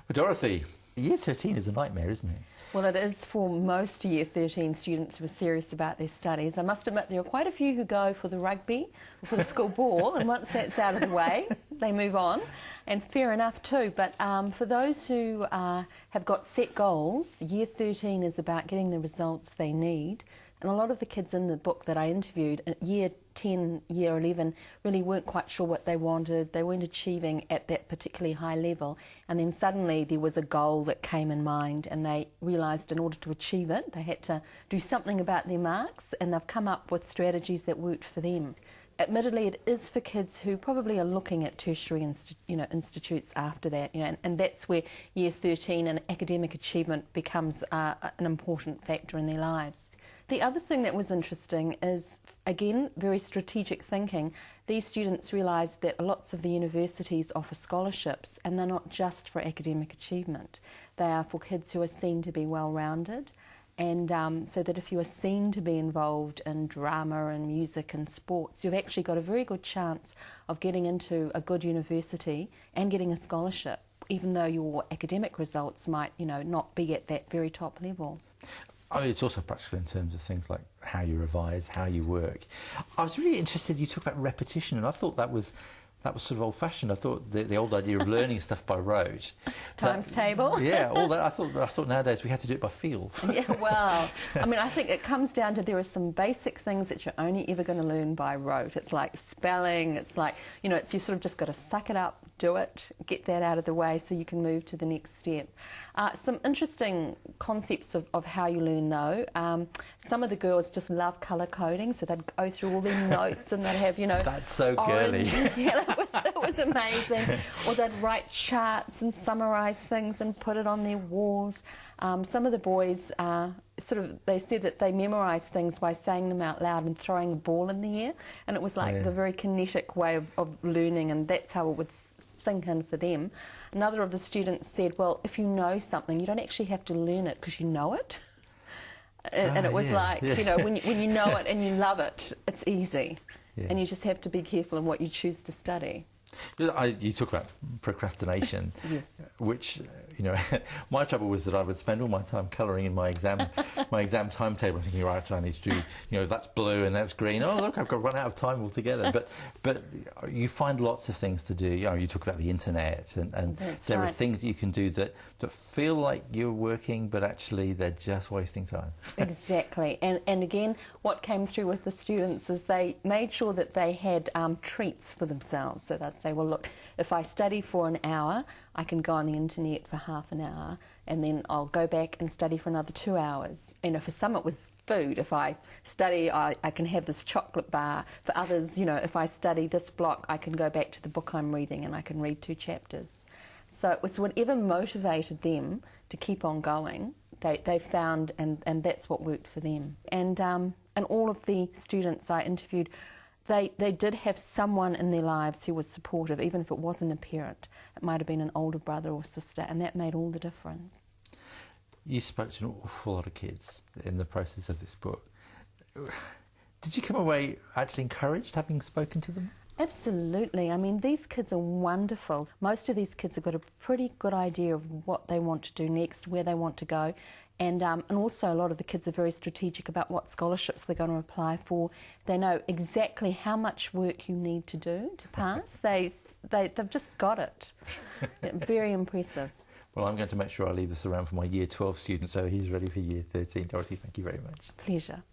Well, Dorothy, Year 13 is a nightmare, isn't it? Well, it is for most Year 13 students who are serious about their studies. I must admit there are quite a few who go for the rugby, for the school ball, and once that's out of the way, they move on, and fair enough too. But for those who have got set goals, Year 13 is about getting the results they need. And a lot of the kids in the book that I interviewed, Year 10, Year 11, really weren't quite sure what they wanted. They weren't achieving at that particularly high level. And then suddenly there was a goal that came in mind, and they realised in order to achieve it, they had to do something about their marks, and they've come up with strategies that worked for them. Admittedly, it is for kids who probably are looking at tertiary institutes after that, and that's where Year 13 and academic achievement becomes an important factor in their lives. The other thing that was interesting is, again, very strategic thinking. These students realised that lots of the universities offer scholarships, and they're not just for academic achievement. They are for kids who are seen to be well-rounded, and so that if you are seen to be involved in drama and music and sports, you've actually got a very good chance of getting into a good university and getting a scholarship, even though your academic results might, not be at that very top level. I mean, it's also practical in terms of things like how you revise, how you work. I was really interested, you talk about repetition, and I thought that was sort of old-fashioned. I thought the old idea of learning stuff by rote. Times table. Yeah, all that. I thought nowadays we had to do it by feel. Yeah, well, I mean, I think it comes down to there are some basic things that you're only ever going to learn by rote. It's like spelling, it's like, you sort of just got to suck it up, do it, get that out of the way so you can move to the next step. Some interesting concepts of how you learn, though. Some of the girls just love colour coding, so they'd go through all their notes and they'd have, That's so orange. girly. Yeah, it was amazing. Or they'd write charts and summarise things and put it on their walls. Some of the boys they said that they memorised things by saying them out loud and throwing a ball in the air, and it was like the very kinetic way of learning, and that's how it would sink in for them. Another of the students said, well, if you know something, you don't actually have to learn it because you know it. And it was when you know it and you love it, it's easy. Yeah. And you just have to be careful in what you choose to study. You talk about procrastination, yes. Which, my trouble was that I would spend all my time colouring in my exam timetable, thinking, right, I need to do, that's blue and that's green. Oh, look, I've got run out of time altogether. But you find lots of things to do. You talk about the internet, and there are things that you can do that feel like you're working, but actually they're just wasting time. Exactly. And again, what came through with the students is they made sure that they had treats for themselves. So they'd say, well, look, if I study for an hour, I can go on the internet for half an hour, and then I'll go back and study for another 2 hours. For some it was food. If I study, I can have this chocolate bar. For others, if I study this block, I can go back to the book I'm reading and I can read 2 chapters. So it was whatever motivated them to keep on going, they found, and that's what worked for them. And all of the students I interviewed, they did have someone in their lives who was supportive, even if it wasn't a parent. It might have been an older brother or sister, and that made all the difference. You spoke to an awful lot of kids in the process of this book. Did you come away actually encouraged, having spoken to them? Absolutely. I mean, these kids are wonderful. Most of these kids have got a pretty good idea of what they want to do next, where they want to go. And also a lot of the kids are very strategic about what scholarships they're going to apply for. They know exactly how much work you need to do to pass. They've just got it. Very impressive. Well, I'm going to make sure I leave this around for my Year 12 student so he's ready for Year 13. Dorothy, thank you very much. Pleasure.